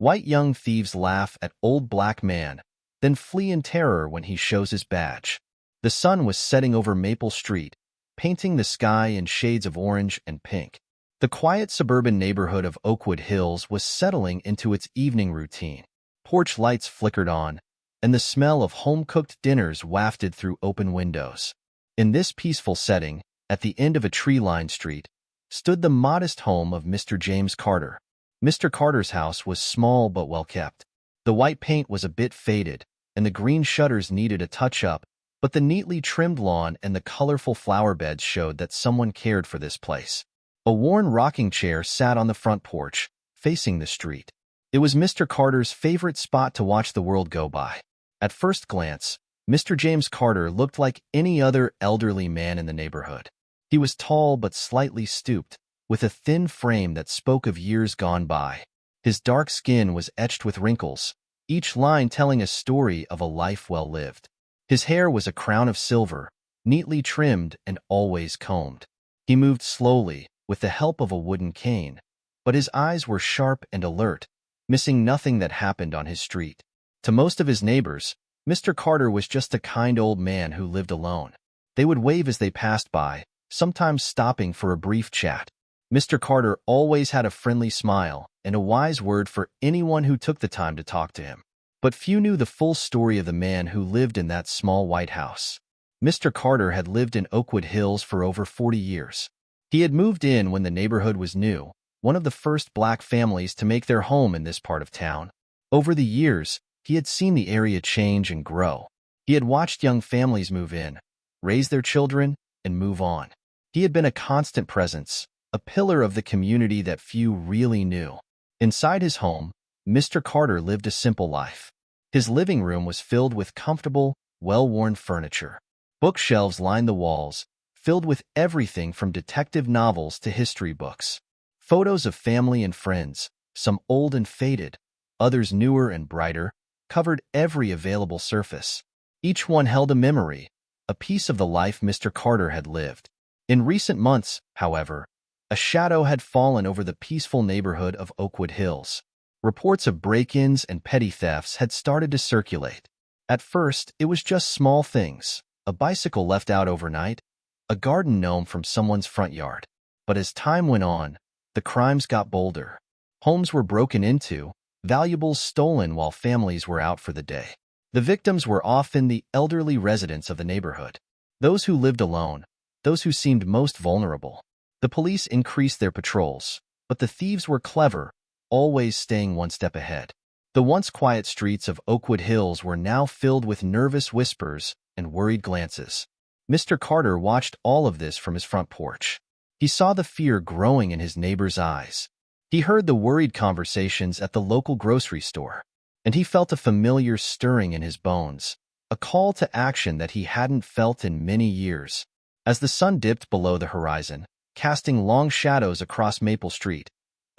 White young thieves laugh at old black man, then flee in terror when he shows his badge. The sun was setting over Maple Street, painting the sky in shades of orange and pink. The quiet suburban neighborhood of Oakwood Hills was settling into its evening routine. Porch lights flickered on, and the smell of home-cooked dinners wafted through open windows. In this peaceful setting, at the end of a tree-lined street, stood the modest home of Mr. James Carter. Mr. Carter's house was small but well-kept. The white paint was a bit faded, and the green shutters needed a touch-up, but the neatly trimmed lawn and the colorful flower beds showed that someone cared for this place. A worn rocking chair sat on the front porch, facing the street. It was Mr. Carter's favorite spot to watch the world go by. At first glance, Mr. James Carter looked like any other elderly man in the neighborhood. He was tall but slightly stooped, with a thin frame that spoke of years gone by. His dark skin was etched with wrinkles, each line telling a story of a life well lived. His hair was a crown of silver, neatly trimmed and always combed. He moved slowly, with the help of a wooden cane, but his eyes were sharp and alert, missing nothing that happened on his street. To most of his neighbors, Mr. Carter was just a kind old man who lived alone. They would wave as they passed by, sometimes stopping for a brief chat. Mr. Carter always had a friendly smile and a wise word for anyone who took the time to talk to him. But few knew the full story of the man who lived in that small white house. Mr. Carter had lived in Oakwood Hills for over 40 years. He had moved in when the neighborhood was new, one of the first black families to make their home in this part of town. Over the years, he had seen the area change and grow. He had watched young families move in, raise their children, and move on. He had been a constant presence, a pillar of the community that few really knew. Inside his home, Mr. Carter lived a simple life. His living room was filled with comfortable, well-worn furniture. Bookshelves lined the walls, filled with everything from detective novels to history books. Photos of family and friends, some old and faded, others newer and brighter, covered every available surface. Each one held a memory, a piece of the life Mr. Carter had lived. In recent months, however, a shadow had fallen over the peaceful neighborhood of Oakwood Hills. Reports of break-ins and petty thefts had started to circulate. At first, it was just small things, a bicycle left out overnight, a garden gnome from someone's front yard. But as time went on, the crimes got bolder. Homes were broken into, valuables stolen while families were out for the day. The victims were often the elderly residents of the neighborhood, those who lived alone, those who seemed most vulnerable. The police increased their patrols, but the thieves were clever, always staying one step ahead. The once quiet streets of Oakwood Hills were now filled with nervous whispers and worried glances. Mr. Carter watched all of this from his front porch. He saw the fear growing in his neighbors' eyes. He heard the worried conversations at the local grocery store, and he felt a familiar stirring in his bones, a call to action that he hadn't felt in many years. As the sun dipped below the horizon, casting long shadows across Maple Street,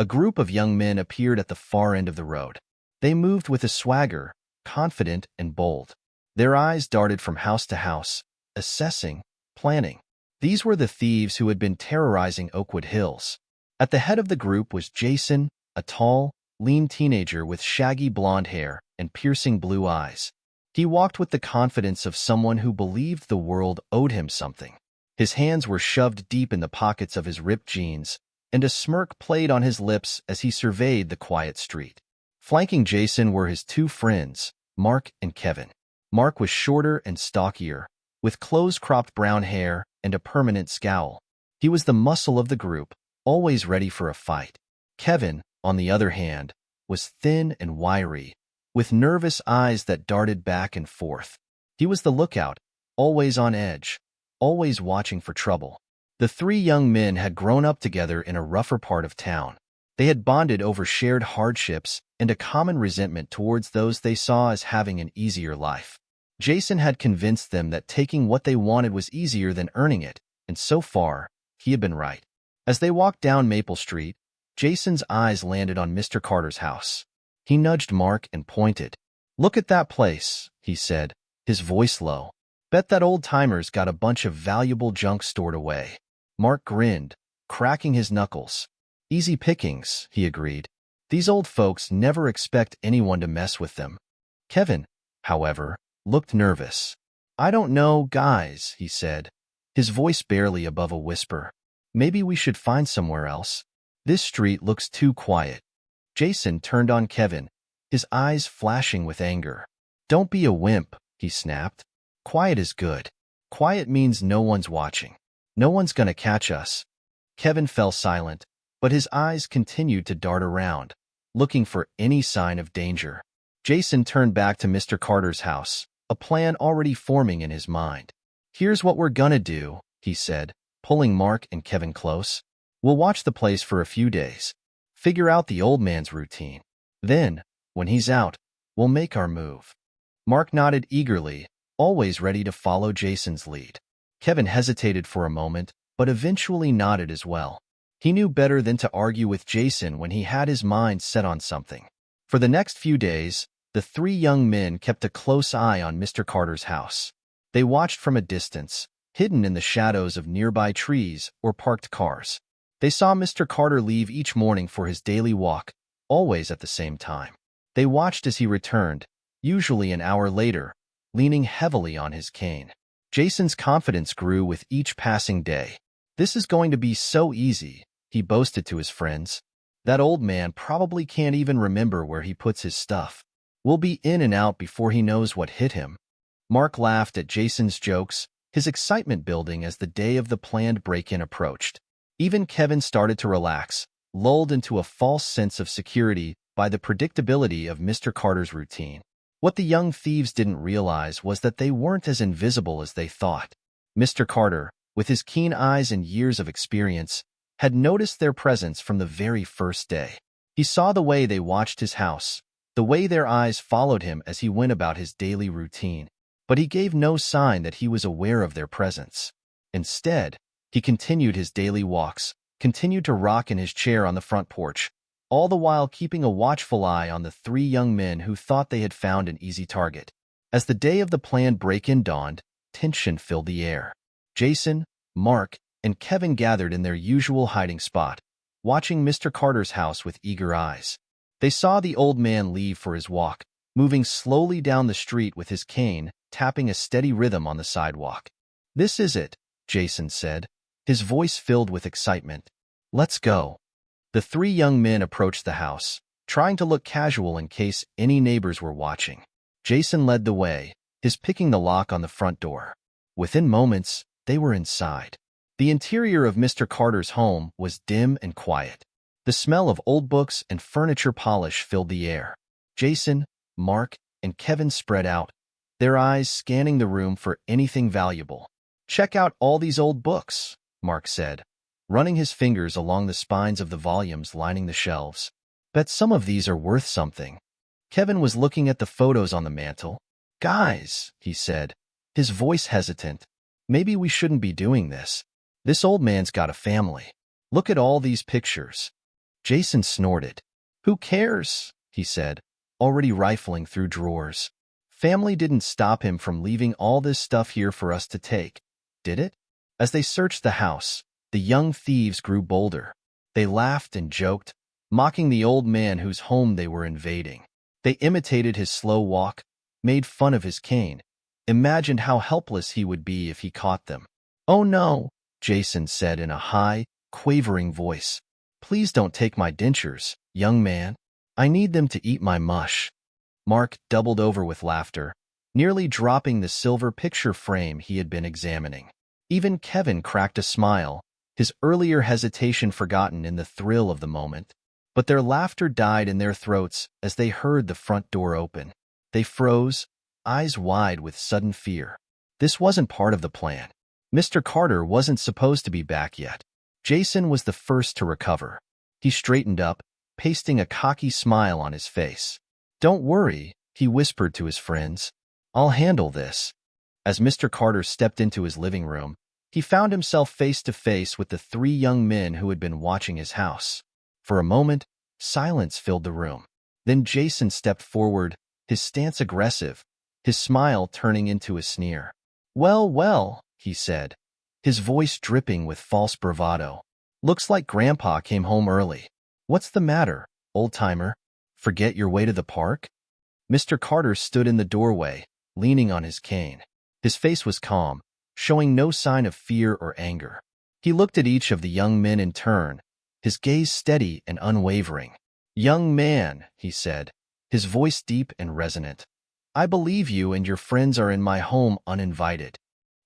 a group of young men appeared at the far end of the road. They moved with a swagger, confident and bold. Their eyes darted from house to house, assessing, planning. These were the thieves who had been terrorizing Oakwood Hills. At the head of the group was Jason, a tall, lean teenager with shaggy blonde hair and piercing blue eyes. He walked with the confidence of someone who believed the world owed him something. His hands were shoved deep in the pockets of his ripped jeans, and a smirk played on his lips as he surveyed the quiet street. Flanking Jason were his two friends, Mark and Kevin. Mark was shorter and stockier, with close-cropped brown hair and a permanent scowl. He was the muscle of the group, always ready for a fight. Kevin, on the other hand, was thin and wiry, with nervous eyes that darted back and forth. He was the lookout, always on edge, always watching for trouble. The three young men had grown up together in a rougher part of town. They had bonded over shared hardships and a common resentment towards those they saw as having an easier life. Jason had convinced them that taking what they wanted was easier than earning it, and so far, he had been right. As they walked down Maple Street, Jason's eyes landed on Mr. Carter's house. He nudged Mark and pointed. "Look at that place," he said, his voice low. "Bet that old-timer's got a bunch of valuable junk stored away." Mark grinned, cracking his knuckles. "Easy pickings," he agreed. These old folks never expect anyone to mess with them. Kevin, however, looked nervous. "I don't know, guys," he said, his voice barely above a whisper. "Maybe we should find somewhere else. This street looks too quiet." Jason turned on Kevin, his eyes flashing with anger. "Don't be a wimp," he snapped. "Quiet is good. Quiet means no one's watching. No one's gonna catch us." Kevin fell silent, but his eyes continued to dart around, looking for any sign of danger. Jason turned back to Mr. Carter's house, a plan already forming in his mind. "Here's what we're gonna do," he said, pulling Mark and Kevin close. "We'll watch the place for a few days, figure out the old man's routine. Then, when he's out, we'll make our move." Mark nodded eagerly, always ready to follow Jason's lead. Kevin hesitated for a moment, but eventually nodded as well. He knew better than to argue with Jason when he had his mind set on something. For the next few days, the three young men kept a close eye on Mr. Carter's house. They watched from a distance, hidden in the shadows of nearby trees or parked cars. They saw Mr. Carter leave each morning for his daily walk, always at the same time. They watched as he returned, usually an hour later, leaning heavily on his cane. Jason's confidence grew with each passing day. "This is going to be so easy," he boasted to his friends. "That old man probably can't even remember where he puts his stuff. We'll be in and out before he knows what hit him." Mark laughed at Jason's jokes, his excitement building as the day of the planned break-in approached. Even Kevin started to relax, lulled into a false sense of security by the predictability of Mr. Carter's routine. What the young thieves didn't realize was that they weren't as invisible as they thought. Mr. Carter, with his keen eyes and years of experience, had noticed their presence from the very first day. He saw the way they watched his house, the way their eyes followed him as he went about his daily routine, but he gave no sign that he was aware of their presence. Instead, he continued his daily walks, continued to rock in his chair on the front porch, all the while keeping a watchful eye on the three young men who thought they had found an easy target. As the day of the planned break-in dawned, tension filled the air. Jason, Mark, and Kevin gathered in their usual hiding spot, watching Mr. Carter's house with eager eyes. They saw the old man leave for his walk, moving slowly down the street with his cane, tapping a steady rhythm on the sidewalk. "This is it," Jason said, his voice filled with excitement. "Let's go." The three young men approached the house, trying to look casual in case any neighbors were watching. Jason led the way, his picking the lock on the front door. Within moments, they were inside. The interior of Mr. Carter's home was dim and quiet. The smell of old books and furniture polish filled the air. Jason, Mark, and Kevin spread out, their eyes scanning the room for anything valuable. "Check out all these old books," Mark said, running his fingers along the spines of the volumes lining the shelves. "Bet some of these are worth something." Kevin was looking at the photos on the mantel. "Guys," he said, his voice hesitant, "maybe we shouldn't be doing this. This old man's got a family. Look at all these pictures." Jason snorted. "Who cares?" he said, already rifling through drawers. "Family didn't stop him from leaving all this stuff here for us to take, did it?" As they searched the house, the young thieves grew bolder. They laughed and joked, mocking the old man whose home they were invading. They imitated his slow walk, made fun of his cane, imagined how helpless he would be if he caught them. "Oh no," Jason said in a high, quavering voice. "Please don't take my dentures, young man. I need them to eat my mush." Mark doubled over with laughter, nearly dropping the silver picture frame he had been examining. Even Kevin cracked a smile, his earlier hesitation forgotten in the thrill of the moment. But their laughter died in their throats as they heard the front door open. They froze, eyes wide with sudden fear. This wasn't part of the plan. Mr. Carter wasn't supposed to be back yet. Jason was the first to recover. He straightened up, pasting a cocky smile on his face. "Don't worry," he whispered to his friends. "I'll handle this." As Mr. Carter stepped into his living room, he found himself face to face with the three young men who had been watching his house. For a moment, silence filled the room. Then Jason stepped forward, his stance aggressive, his smile turning into a sneer. "Well, well," he said, his voice dripping with false bravado. "Looks like Grandpa came home early. What's the matter? old-timer. Forget your way to the park? Mr. Carter stood in the doorway, leaning on his cane. His face was calm, showing no sign of fear or anger. He looked at each of the young men in turn, his gaze steady and unwavering. "Young man," he said, his voice deep and resonant, "I believe you and your friends are in my home uninvited."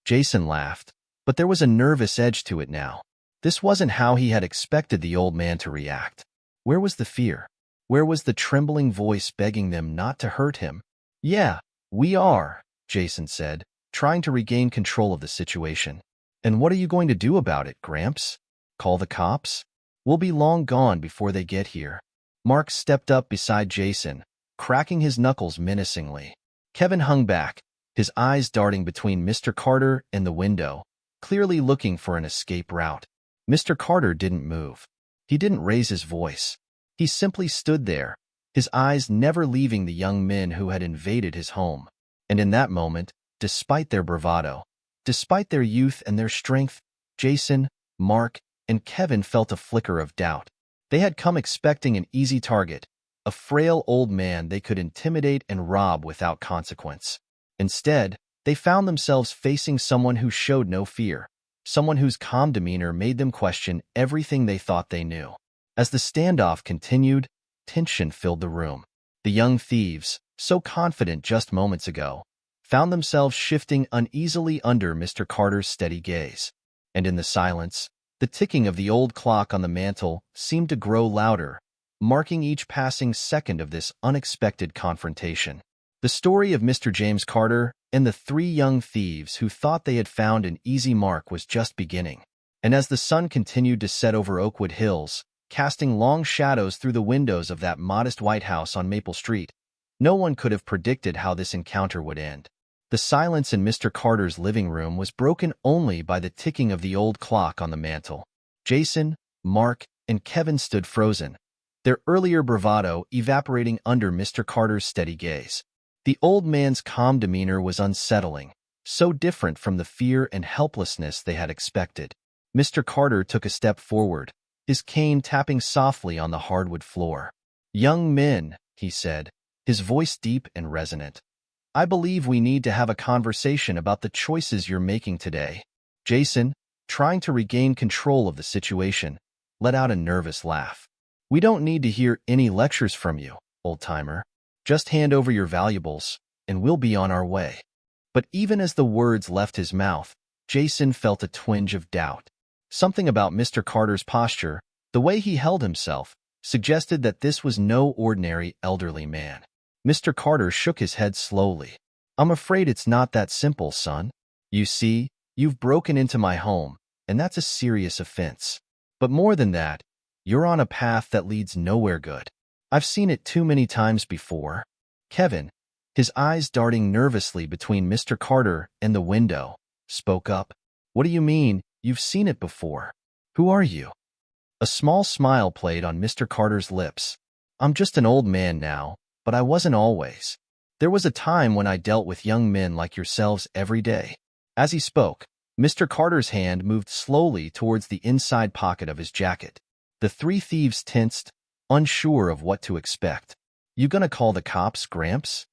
Jason laughed, but there was a nervous edge to it now. This wasn't how he had expected the old man to react. Where was the fear? Where was the trembling voice begging them not to hurt him? "Yeah, we are," Jason said, trying to regain control of the situation. "And what are you going to do about it, Gramps? Call the cops? We'll be long gone before they get here." Mark stepped up beside Jason, cracking his knuckles menacingly. Kevin hung back, his eyes darting between Mr. Carter and the window, clearly looking for an escape route. Mr. Carter didn't move. He didn't raise his voice. He simply stood there, his eyes never leaving the young men who had invaded his home. And in that moment, despite their bravado, despite their youth and their strength, Jason, Mark, and Kevin felt a flicker of doubt. They had come expecting an easy target, a frail old man they could intimidate and rob without consequence. Instead, they found themselves facing someone who showed no fear, someone whose calm demeanor made them question everything they thought they knew. As the standoff continued, tension filled the room. The young thieves, so confident just moments ago, found themselves shifting uneasily under Mr. Carter's steady gaze. And in the silence, the ticking of the old clock on the mantel seemed to grow louder, marking each passing second of this unexpected confrontation. The story of Mr. James Carter and the three young thieves who thought they had found an easy mark was just beginning. And as the sun continued to set over Oakwood Hills, casting long shadows through the windows of that modest White House on Maple Street, no one could have predicted how this encounter would end. The silence in Mr. Carter's living room was broken only by the ticking of the old clock on the mantel. Jason, Mark, and Kevin stood frozen, their earlier bravado evaporating under Mr. Carter's steady gaze. The old man's calm demeanor was unsettling, so different from the fear and helplessness they had expected. Mr. Carter took a step forward, his cane tapping softly on the hardwood floor. "Young men," he said, his voice deep and resonant, "I believe we need to have a conversation about the choices you're making today." Jason, trying to regain control of the situation, let out a nervous laugh. "We don't need to hear any lectures from you, old-timer. Just hand over your valuables, and we'll be on our way." But even as the words left his mouth, Jason felt a twinge of doubt. Something about Mr. Carter's posture, the way he held himself, suggested that this was no ordinary elderly man. Mr. Carter shook his head slowly. "I'm afraid it's not that simple, son. You see, you've broken into my home, and that's a serious offense. But more than that, you're on a path that leads nowhere good. I've seen it too many times before." Kevin, his eyes darting nervously between Mr. Carter and the window, spoke up. "What do you mean, you've seen it before? Who are you?" A small smile played on Mr. Carter's lips. "I'm just an old man now, but I wasn't always. There was a time when I dealt with young men like yourselves every day." As he spoke, Mr. Carter's hand moved slowly towards the inside pocket of his jacket. The three thieves tensed, unsure of what to expect. "You gonna call the cops, Gramps?"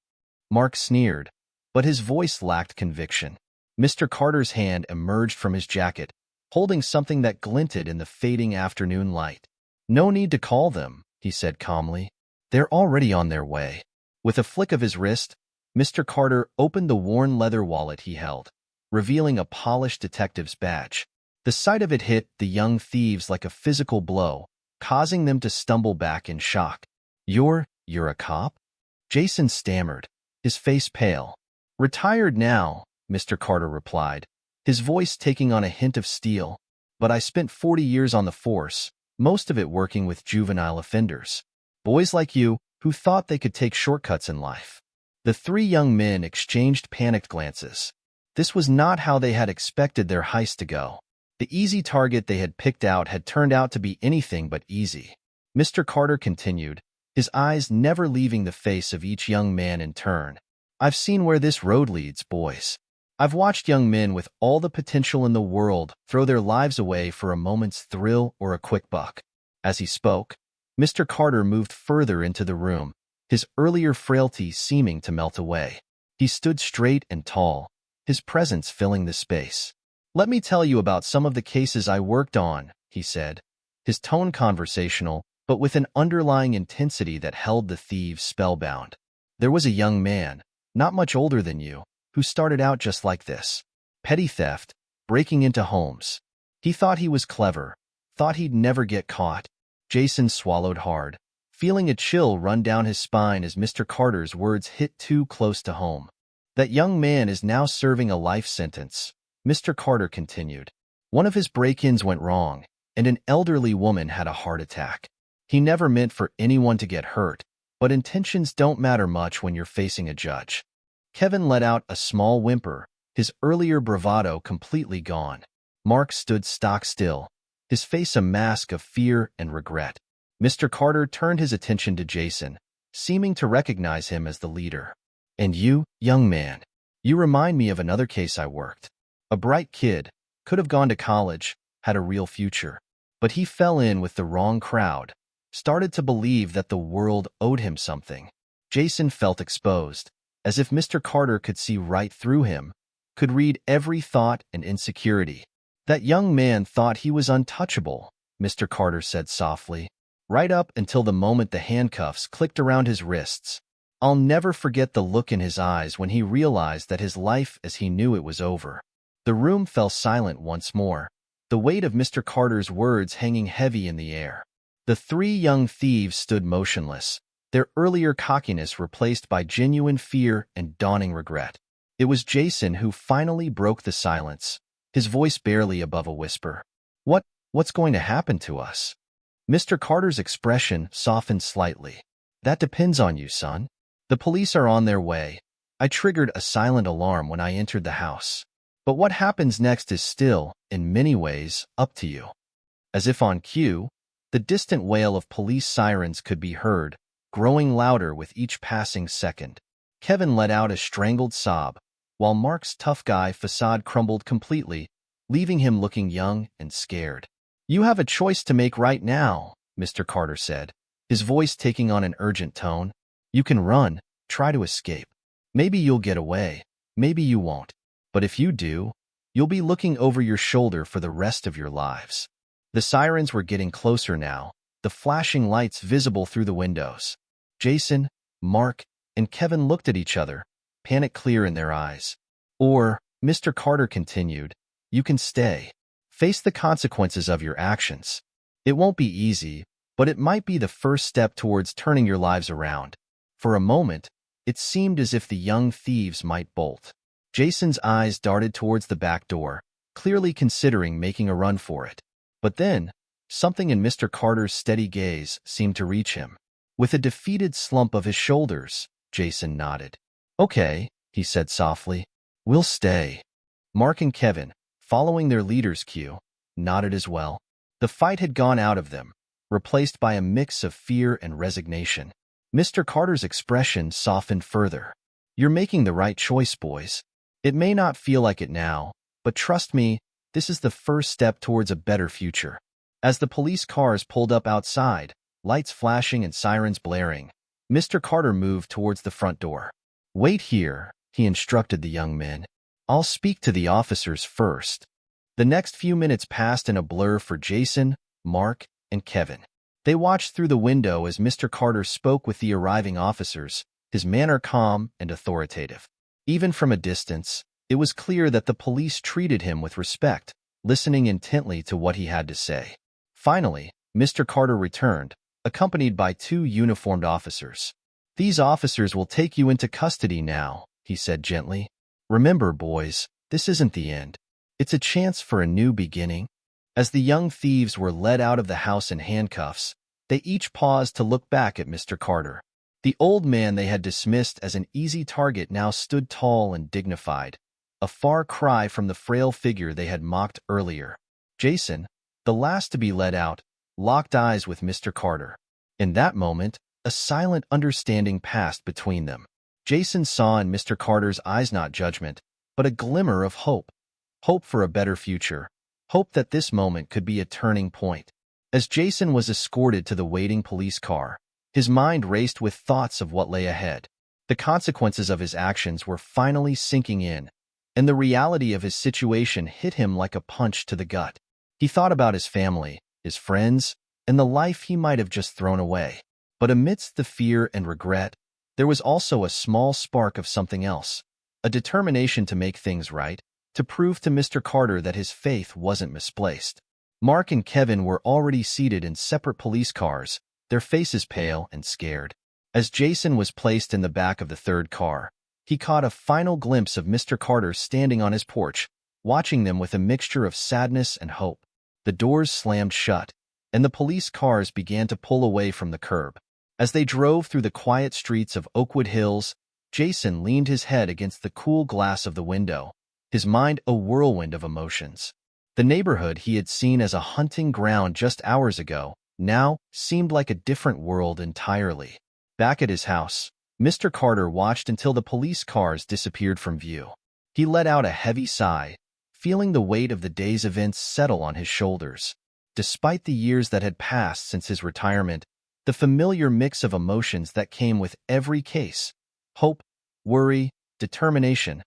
Mark sneered, but his voice lacked conviction. Mr. Carter's hand emerged from his jacket, holding something that glinted in the fading afternoon light. "No need to call them," he said calmly. "They're already on their way." With a flick of his wrist, Mr. Carter opened the worn leather wallet he held, revealing a polished detective's badge. The sight of it hit the young thieves like a physical blow, causing them to stumble back in shock. You're a cop?" Jason stammered, his face pale. "Retired now," Mr. Carter replied, his voice taking on a hint of steel. "But I spent 40 years on the force, most of it working with juvenile offenders. Boys like you who thought they could take shortcuts in life." The three young men exchanged panicked glances. This was not how they had expected their heist to go. The easy target they had picked out had turned out to be anything but easy. Mr. Carter continued, his eyes never leaving the face of each young man in turn. "I've seen where this road leads, boys. I've watched young men with all the potential in the world throw their lives away for a moment's thrill or a quick buck." As he spoke, Mr. Carter moved further into the room, his earlier frailty seeming to melt away. He stood straight and tall, his presence filling the space. "Let me tell you about some of the cases I worked on," he said, his tone conversational, but with an underlying intensity that held the thieves spellbound. "There was a young man, not much older than you, who started out just like this. Petty theft, breaking into homes. He thought he was clever, thought he'd never get caught." Jason swallowed hard, feeling a chill run down his spine as Mr. Carter's words hit too close to home. "That young man is now serving a life sentence," Mr. Carter continued. "One of his break-ins went wrong, and an elderly woman had a heart attack. He never meant for anyone to get hurt, but intentions don't matter much when you're facing a judge." Kevin let out a small whimper, his earlier bravado completely gone. Mark stood stock still, his face a mask of fear and regret. Mr. Carter turned his attention to Jason, seeming to recognize him as the leader. "And you, young man, you remind me of another case I worked. A bright kid, could have gone to college, had a real future. But he fell in with the wrong crowd, started to believe that the world owed him something." Jason felt exposed, as if Mr. Carter could see right through him, could read every thought and insecurity. "That young man thought he was untouchable," Mr. Carter said softly, "right up until the moment the handcuffs clicked around his wrists. I'll never forget the look in his eyes when he realized that his life as he knew it was over." The room fell silent once more, the weight of Mr. Carter's words hanging heavy in the air. The three young thieves stood motionless, their earlier cockiness replaced by genuine fear and dawning regret. It was Jason who finally broke the silence, his voice barely above a whisper. What's going to happen to us?" Mr. Carter's expression softened slightly. "That depends on you, son. The police are on their way. I triggered a silent alarm when I entered the house. But what happens next is still, in many ways, up to you." As if on cue, the distant wail of police sirens could be heard, growing louder with each passing second. Kevin let out a strangled sob, while Mark's tough guy facade crumbled completely, leaving him looking young and scared. "You have a choice to make right now," Mr. Carter said, his voice taking on an urgent tone. "You can run, try to escape. Maybe you'll get away, maybe you won't. But if you do, you'll be looking over your shoulder for the rest of your lives." The sirens were getting closer now, the flashing lights visible through the windows. Jason, Mark, and Kevin looked at each other, panic clear in their eyes. "Or," Mr. Carter continued, "you can stay. Face the consequences of your actions. It won't be easy, but it might be the first step towards turning your lives around." For a moment, it seemed as if the young thieves might bolt. Jason's eyes darted towards the back door, clearly considering making a run for it. But then, something in Mr. Carter's steady gaze seemed to reach him. With a defeated slump of his shoulders, Jason nodded. "Okay," he said softly, "we'll stay." Mark and Kevin, following their leader's cue, nodded as well. The fight had gone out of them, replaced by a mix of fear and resignation. Mr. Carter's expression softened further. "You're making the right choice, boys. It may not feel like it now, but trust me, this is the first step towards a better future." As the police cars pulled up outside, lights flashing and sirens blaring, Mr. Carter moved towards the front door. "Wait here," he instructed the young men. "I'll speak to the officers first." The next few minutes passed in a blur for Jason, Mark, and Kevin. They watched through the window as Mr. Carter spoke with the arriving officers, his manner calm and authoritative. Even from a distance, it was clear that the police treated him with respect, listening intently to what he had to say. Finally, Mr. Carter returned, accompanied by two uniformed officers. "These officers will take you into custody now," he said gently. "Remember, boys, this isn't the end. It's a chance for a new beginning." As the young thieves were led out of the house in handcuffs, they each paused to look back at Mr. Carter. The old man they had dismissed as an easy target now stood tall and dignified, a far cry from the frail figure they had mocked earlier. Jason, the last to be let out, locked eyes with Mr. Carter. In that moment, a silent understanding passed between them. Jason saw in Mr. Carter's eyes not judgment, but a glimmer of hope. Hope for a better future. Hope that this moment could be a turning point. As Jason was escorted to the waiting police car, his mind raced with thoughts of what lay ahead. The consequences of his actions were finally sinking in, and the reality of his situation hit him like a punch to the gut. He thought about his family, his friends, and the life he might have just thrown away. But amidst the fear and regret, there was also a small spark of something else, a determination to make things right, to prove to Mr. Carter that his faith wasn't misplaced. Mark and Kevin were already seated in separate police cars, their faces pale and scared. As Jason was placed in the back of the third car, he caught a final glimpse of Mr. Carter standing on his porch, watching them with a mixture of sadness and hope. The doors slammed shut, and the police cars began to pull away from the curb. As they drove through the quiet streets of Oakwood Hills, Jason leaned his head against the cool glass of the window, his mind a whirlwind of emotions. The neighborhood he had seen as a hunting ground just hours ago now seemed like a different world entirely. Back at his house, Mr. Carter watched until the police cars disappeared from view. He let out a heavy sigh, feeling the weight of the day's events settle on his shoulders. Despite the years that had passed since his retirement, the familiar mix of emotions that came with every case, hope, worry, determination,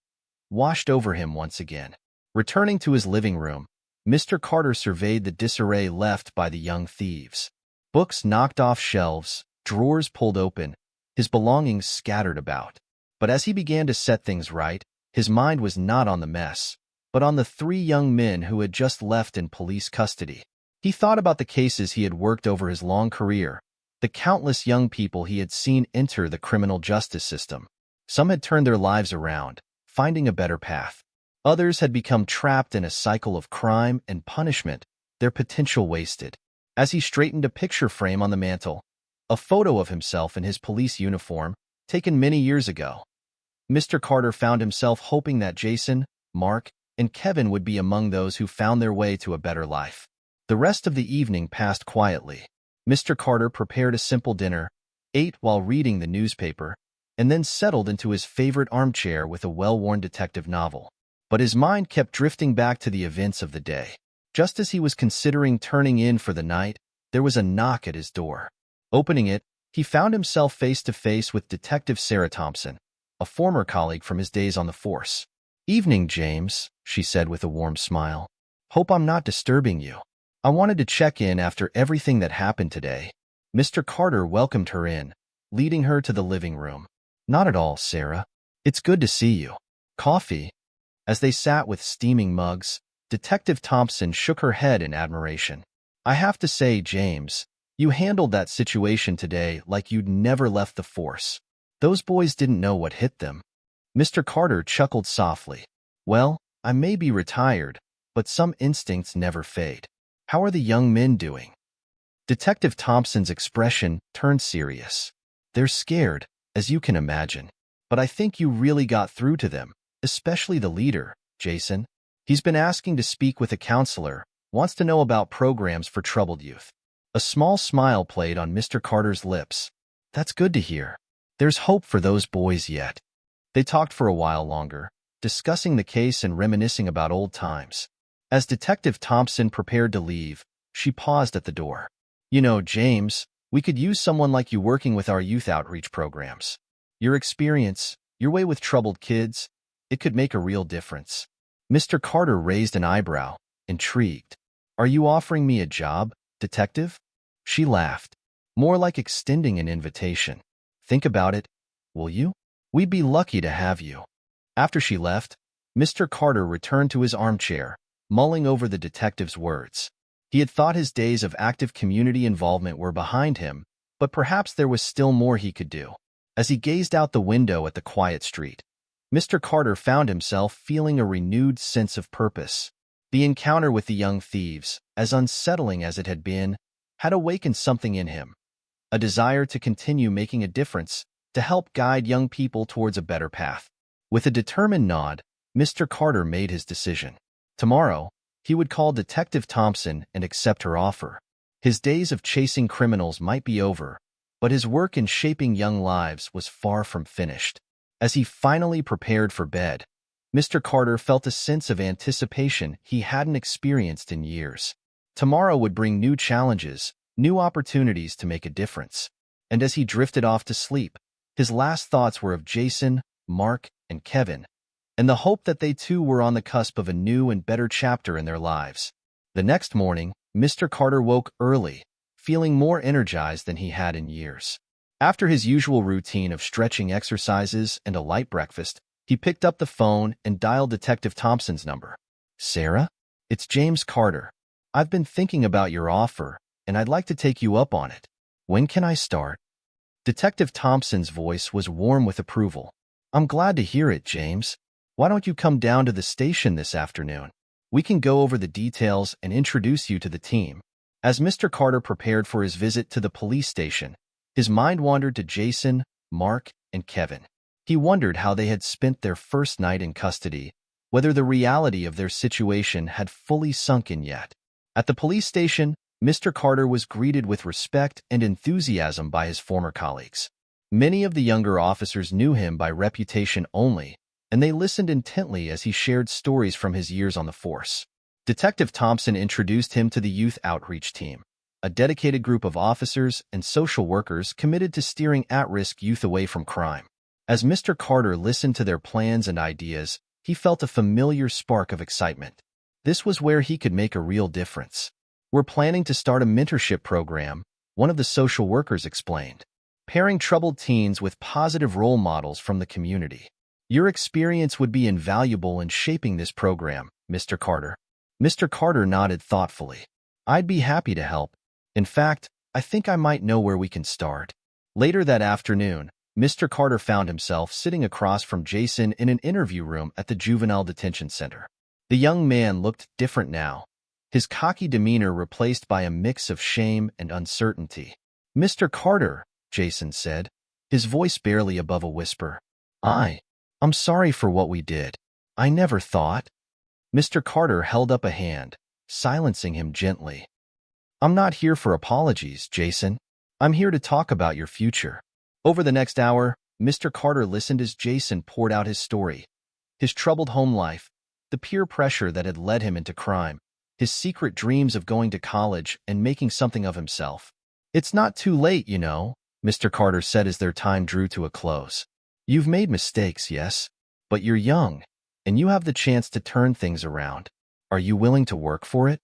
washed over him once again. Returning to his living room, Mr. Carter surveyed the disarray left by the young thieves. Books knocked off shelves, drawers pulled open, his belongings scattered about. But as he began to set things right, his mind was not on the mess, but on the 3 young men who had just left in police custody. He thought about the cases he had worked over his long career, the countless young people he had seen enter the criminal justice system. Some had turned their lives around, finding a better path. Others had become trapped in a cycle of crime and punishment, their potential wasted. As he straightened a picture frame on the mantel, a photo of himself in his police uniform, taken many years ago, Mr. Carter found himself hoping that Jason, Mark, and Kevin would be among those who found their way to a better life. The rest of the evening passed quietly. Mr. Carter prepared a simple dinner, ate while reading the newspaper, and then settled into his favorite armchair with a well-worn detective novel. But his mind kept drifting back to the events of the day. Just as he was considering turning in for the night, there was a knock at his door. Opening it, he found himself face to face with Detective Sarah Thompson, a former colleague from his days on the force. "Evening, James," she said with a warm smile. "Hope I'm not disturbing you. I wanted to check in after everything that happened today." Mr. Carter welcomed her in, leading her to the living room. "Not at all, Sarah. It's good to see you. Coffee?" As they sat with steaming mugs, Detective Thompson shook her head in admiration. "I have to say, James, you handled that situation today like you'd never left the force. Those boys didn't know what hit them." Mr. Carter chuckled softly. "Well, I may be retired, but some instincts never fade. How are the young men doing?" Detective Thompson's expression turned serious. "They're scared, as you can imagine. But I think you really got through to them, especially the leader, Jason. He's been asking to speak with a counselor, wants to know about programs for troubled youth." A small smile played on Mr. Carter's lips. "That's good to hear. There's hope for those boys yet." They talked for a while longer, discussing the case and reminiscing about old times. As Detective Thompson prepared to leave, she paused at the door. "You know, James, we could use someone like you working with our youth outreach programs. Your experience, your way with troubled kids, it could make a real difference." Mr. Carter raised an eyebrow, intrigued. "Are you offering me a job, Detective?" She laughed, more like extending an invitation. "Think about it, will you? We'd be lucky to have you." After she left, Mr. Carter returned to his armchair, mulling over the detective's words. He had thought his days of active community involvement were behind him, but perhaps there was still more he could do. As he gazed out the window at the quiet street, Mr. Carter found himself feeling a renewed sense of purpose. The encounter with the young thieves, as unsettling as it had been, had awakened something in him, a desire to continue making a difference, to help guide young people towards a better path. With a determined nod, Mr. Carter made his decision. Tomorrow, he would call Detective Thompson and accept her offer. His days of chasing criminals might be over, but his work in shaping young lives was far from finished. As he finally prepared for bed, Mr. Carter felt a sense of anticipation he hadn't experienced in years. Tomorrow would bring new challenges, new opportunities to make a difference. And as he drifted off to sleep, his last thoughts were of Jason, Mark, and Kevin, and the hope that they too were on the cusp of a new and better chapter in their lives. The next morning, Mr. Carter woke early, feeling more energized than he had in years. After his usual routine of stretching exercises and a light breakfast, he picked up the phone and dialed Detective Thompson's number. "Sarah? It's James Carter. I've been thinking about your offer, and I'd like to take you up on it. When can I start?" Detective Thompson's voice was warm with approval. "I'm glad to hear it, James. Why don't you come down to the station this afternoon? We can go over the details and introduce you to the team." As Mr. Carter prepared for his visit to the police station, his mind wandered to Jason, Mark, and Kevin. He wondered how they had spent their first night in custody, whether the reality of their situation had fully sunk in yet. At the police station, Mr. Carter was greeted with respect and enthusiasm by his former colleagues. Many of the younger officers knew him by reputation only, and they listened intently as he shared stories from his years on the force. Detective Thompson introduced him to the Youth Outreach Team, a dedicated group of officers and social workers committed to steering at-risk youth away from crime. As Mr. Carter listened to their plans and ideas, he felt a familiar spark of excitement. This was where he could make a real difference. "We're planning to start a mentorship program," one of the social workers explained, "pairing troubled teens with positive role models from the community. Your experience would be invaluable in shaping this program, Mr. Carter." Mr. Carter nodded thoughtfully. "I'd be happy to help. In fact, I think I might know where we can start." Later that afternoon, Mr. Carter found himself sitting across from Jason in an interview room at the Juvenile Detention Center. The young man looked different now, his cocky demeanor replaced by a mix of shame and uncertainty. "Mr. Carter," Jason said, his voice barely above a whisper, I'm sorry for what we did. I never thought." Mr. Carter held up a hand, silencing him gently. "I'm not here for apologies, Jason. I'm here to talk about your future." Over the next hour, Mr. Carter listened as Jason poured out his story, his troubled home life, the peer pressure that had led him into crime, his secret dreams of going to college and making something of himself. "It's not too late, you know," Mr. Carter said as their time drew to a close. "You've made mistakes, yes, but you're young, and you have the chance to turn things around. Are you willing to work for it?"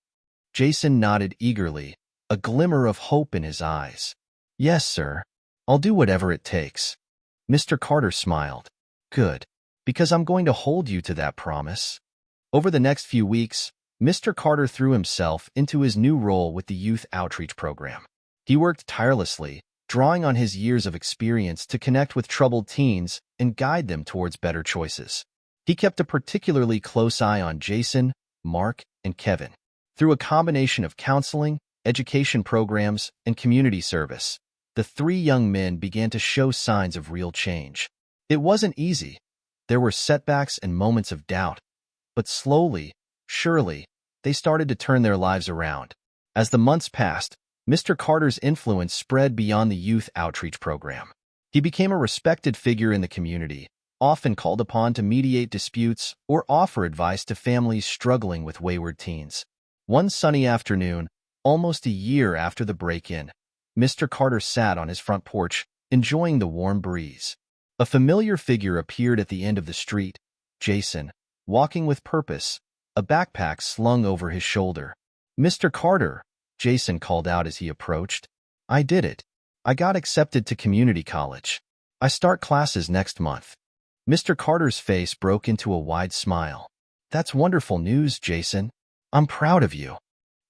Jason nodded eagerly, a glimmer of hope in his eyes. "Yes, sir. I'll do whatever it takes." Mr. Carter smiled. "Good, because I'm going to hold you to that promise." Over the next few weeks, Mr. Carter threw himself into his new role with the Youth Outreach Program. He worked tirelessly, drawing on his years of experience to connect with troubled teens and guide them towards better choices. He kept a particularly close eye on Jason, Mark, and Kevin. Through a combination of counseling, education programs, and community service, the three young men began to show signs of real change. It wasn't easy. There were setbacks and moments of doubt, but slowly, surely, they started to turn their lives around. As the months passed, Mr. Carter's influence spread beyond the Youth Outreach Program. He became a respected figure in the community, often called upon to mediate disputes or offer advice to families struggling with wayward teens. One sunny afternoon, almost a year after the break-in, Mr. Carter sat on his front porch, enjoying the warm breeze. A familiar figure appeared at the end of the street, Jason, walking with purpose, a backpack slung over his shoulder. "Mr. Carter," Jason called out as he approached. "I did it. I got accepted to community college. I start classes next month." Mr. Carter's face broke into a wide smile. "That's wonderful news, Jason. I'm proud of you."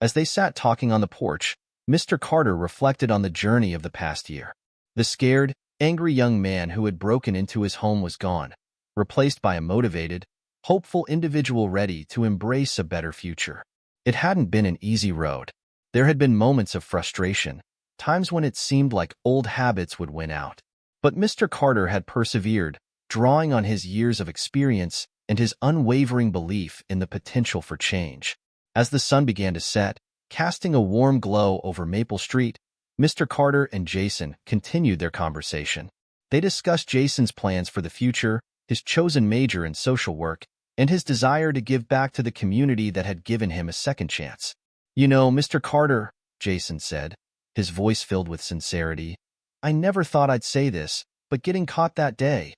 As they sat talking on the porch, Mr. Carter reflected on the journey of the past year. The scared, angry young man who had broken into his home was gone, replaced by a motivated, hopeful individual ready to embrace a better future. It hadn't been an easy road. There had been moments of frustration, times when it seemed like old habits would win out. But Mr. Carter had persevered, drawing on his years of experience and his unwavering belief in the potential for change. As the sun began to set, casting a warm glow over Maple Street, Mr. Carter and Jason continued their conversation. They discussed Jason's plans for the future, his chosen major in social work, and his desire to give back to the community that had given him a second chance. "You know, Mr. Carter," Jason said, his voice filled with sincerity, "I never thought I'd say this, but getting caught that day,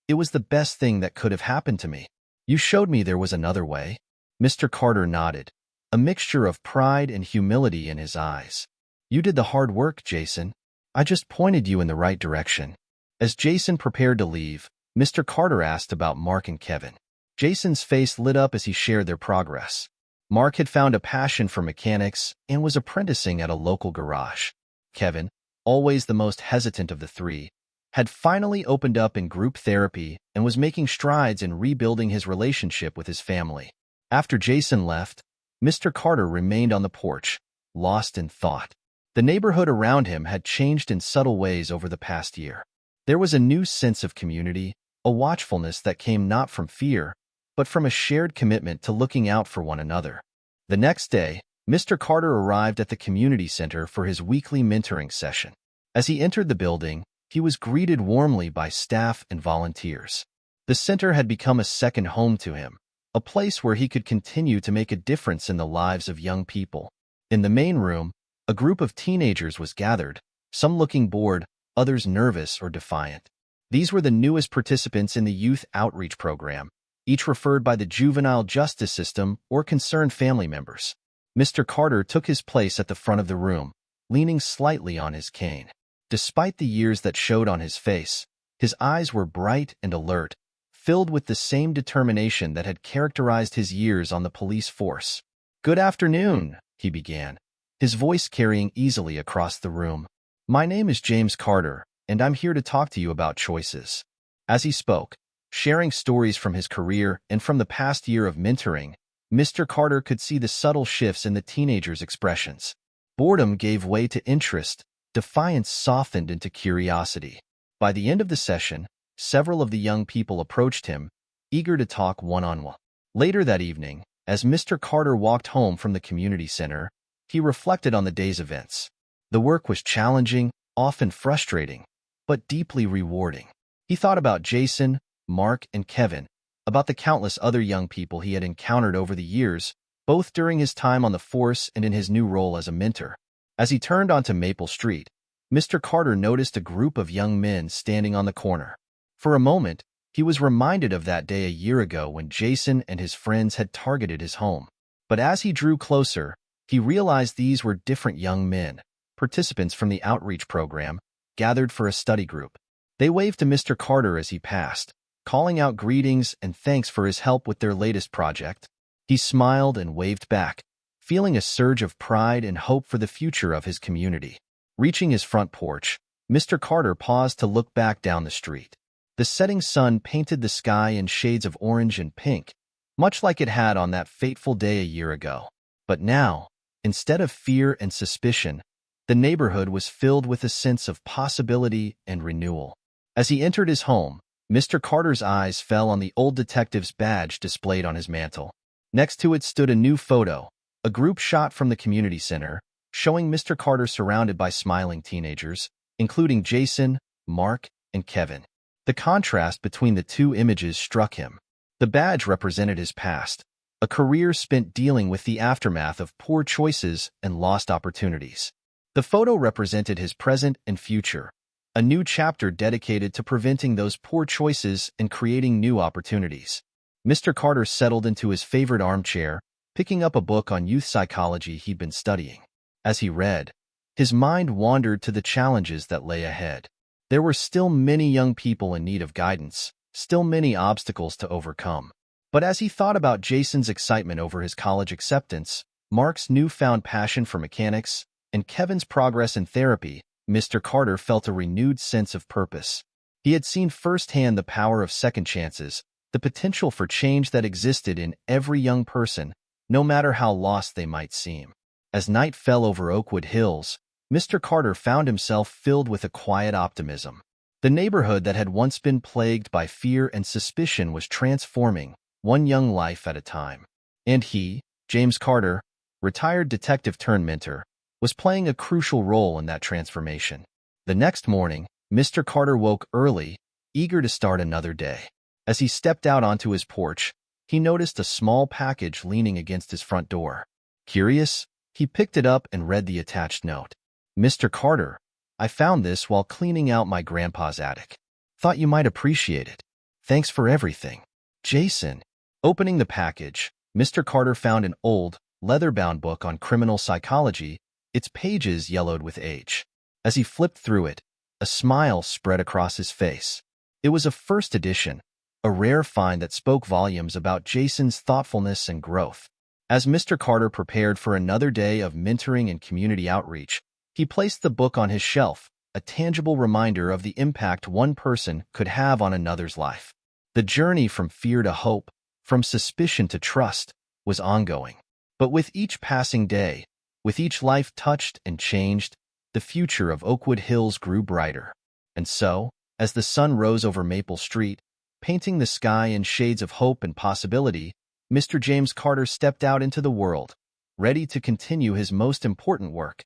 it was the best thing that could have happened to me. You showed me there was another way." Mr. Carter nodded, a mixture of pride and humility in his eyes. "You did the hard work, Jason. I just pointed you in the right direction." As Jason prepared to leave, Mr. Carter asked about Mark and Kevin. Jason's face lit up as he shared their progress. Mark had found a passion for mechanics and was apprenticing at a local garage. Kevin, always the most hesitant of the three, had finally opened up in group therapy and was making strides in rebuilding his relationship with his family. After Jason left, Mr. Carter remained on the porch, lost in thought. The neighborhood around him had changed in subtle ways over the past year. There was a new sense of community, a watchfulness that came not from fear, but from a shared commitment to looking out for one another. The next day, Mr. Carter arrived at the community center for his weekly mentoring session. As he entered the building, he was greeted warmly by staff and volunteers. The center had become a second home to him, a place where he could continue to make a difference in the lives of young people. In the main room, a group of teenagers was gathered, some looking bored, others nervous or defiant. These were the newest participants in the youth outreach program, each referred by the juvenile justice system or concerned family members. Mr. Carter took his place at the front of the room, leaning slightly on his cane. Despite the years that showed on his face, his eyes were bright and alert, filled with the same determination that had characterized his years on the police force. "Good afternoon," he began, his voice carrying easily across the room. "My name is James Carter, and I'm here to talk to you about choices." As he spoke, sharing stories from his career and from the past year of mentoring, Mr. Carter could see the subtle shifts in the teenagers' expressions. Boredom gave way to interest, defiance softened into curiosity. By the end of the session, several of the young people approached him, eager to talk one-on-one. Later that evening, as Mr. Carter walked home from the community center, he reflected on the day's events. The work was challenging, often frustrating, but deeply rewarding. He thought about Jason, Mark, and Kevin, about the countless other young people he had encountered over the years, both during his time on the force and in his new role as a mentor. As he turned onto Maple Street, Mr. Carter noticed a group of young men standing on the corner. For a moment, he was reminded of that day a year ago when Jason and his friends had targeted his home. But as he drew closer, he realized these were different young men, participants from the outreach program, gathered for a study group. They waved to Mr. Carter as he passed, calling out greetings and thanks for his help with their latest project. He smiled and waved back, feeling a surge of pride and hope for the future of his community. Reaching his front porch, Mr. Carter paused to look back down the street. The setting sun painted the sky in shades of orange and pink, much like it had on that fateful day a year ago. But now, instead of fear and suspicion, the neighborhood was filled with a sense of possibility and renewal. As he entered his home, Mr. Carter's eyes fell on the old detective's badge displayed on his mantel. Next to it stood a new photo, a group shot from the community center, showing Mr. Carter surrounded by smiling teenagers, including Jason, Mark, and Kevin. The contrast between the two images struck him. The badge represented his past, a career spent dealing with the aftermath of poor choices and lost opportunities. The photo represented his present and future, a new chapter dedicated to preventing those poor choices and creating new opportunities. Mr. Carter settled into his favorite armchair, picking up a book on youth psychology he'd been studying. As he read, his mind wandered to the challenges that lay ahead. There were still many young people in need of guidance, still many obstacles to overcome. But as he thought about Jason's excitement over his college acceptance, Mark's newfound passion for mechanics, and Kevin's progress in therapy, Mr. Carter felt a renewed sense of purpose. He had seen firsthand the power of second chances, the potential for change that existed in every young person, no matter how lost they might seem. As night fell over Oakwood Hills, Mr. Carter found himself filled with a quiet optimism. The neighborhood that had once been plagued by fear and suspicion was transforming, one young life at a time. And he, James Carter, retired detective turned mentor, was playing a crucial role in that transformation. The next morning, Mr. Carter woke early, eager to start another day. As he stepped out onto his porch, he noticed a small package leaning against his front door. Curious, He picked it up and read the attached note. Mr. Carter, I found this while cleaning out my grandpa's attic. Thought you might appreciate it. Thanks for everything. Jason. Opening the package, Mr. Carter found an old, leather-bound book on criminal psychology, its pages yellowed with age. As he flipped through it, a smile spread across his face. It was a first edition, a rare find that spoke volumes about Jason's thoughtfulness and growth. As Mr. Carter prepared for another day of mentoring and community outreach, he placed the book on his shelf, a tangible reminder of the impact one person could have on another's life. The journey from fear to hope, from suspicion to trust, was ongoing. But with each passing day, with each life touched and changed, the future of Oakwood Hills grew brighter. And so, as the sun rose over Maple Street, painting the sky in shades of hope and possibility, Mr. James Carter stepped out into the world, ready to continue his most important work,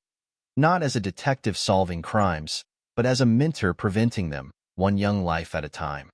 not as a detective solving crimes, but as a mentor preventing them, one young life at a time.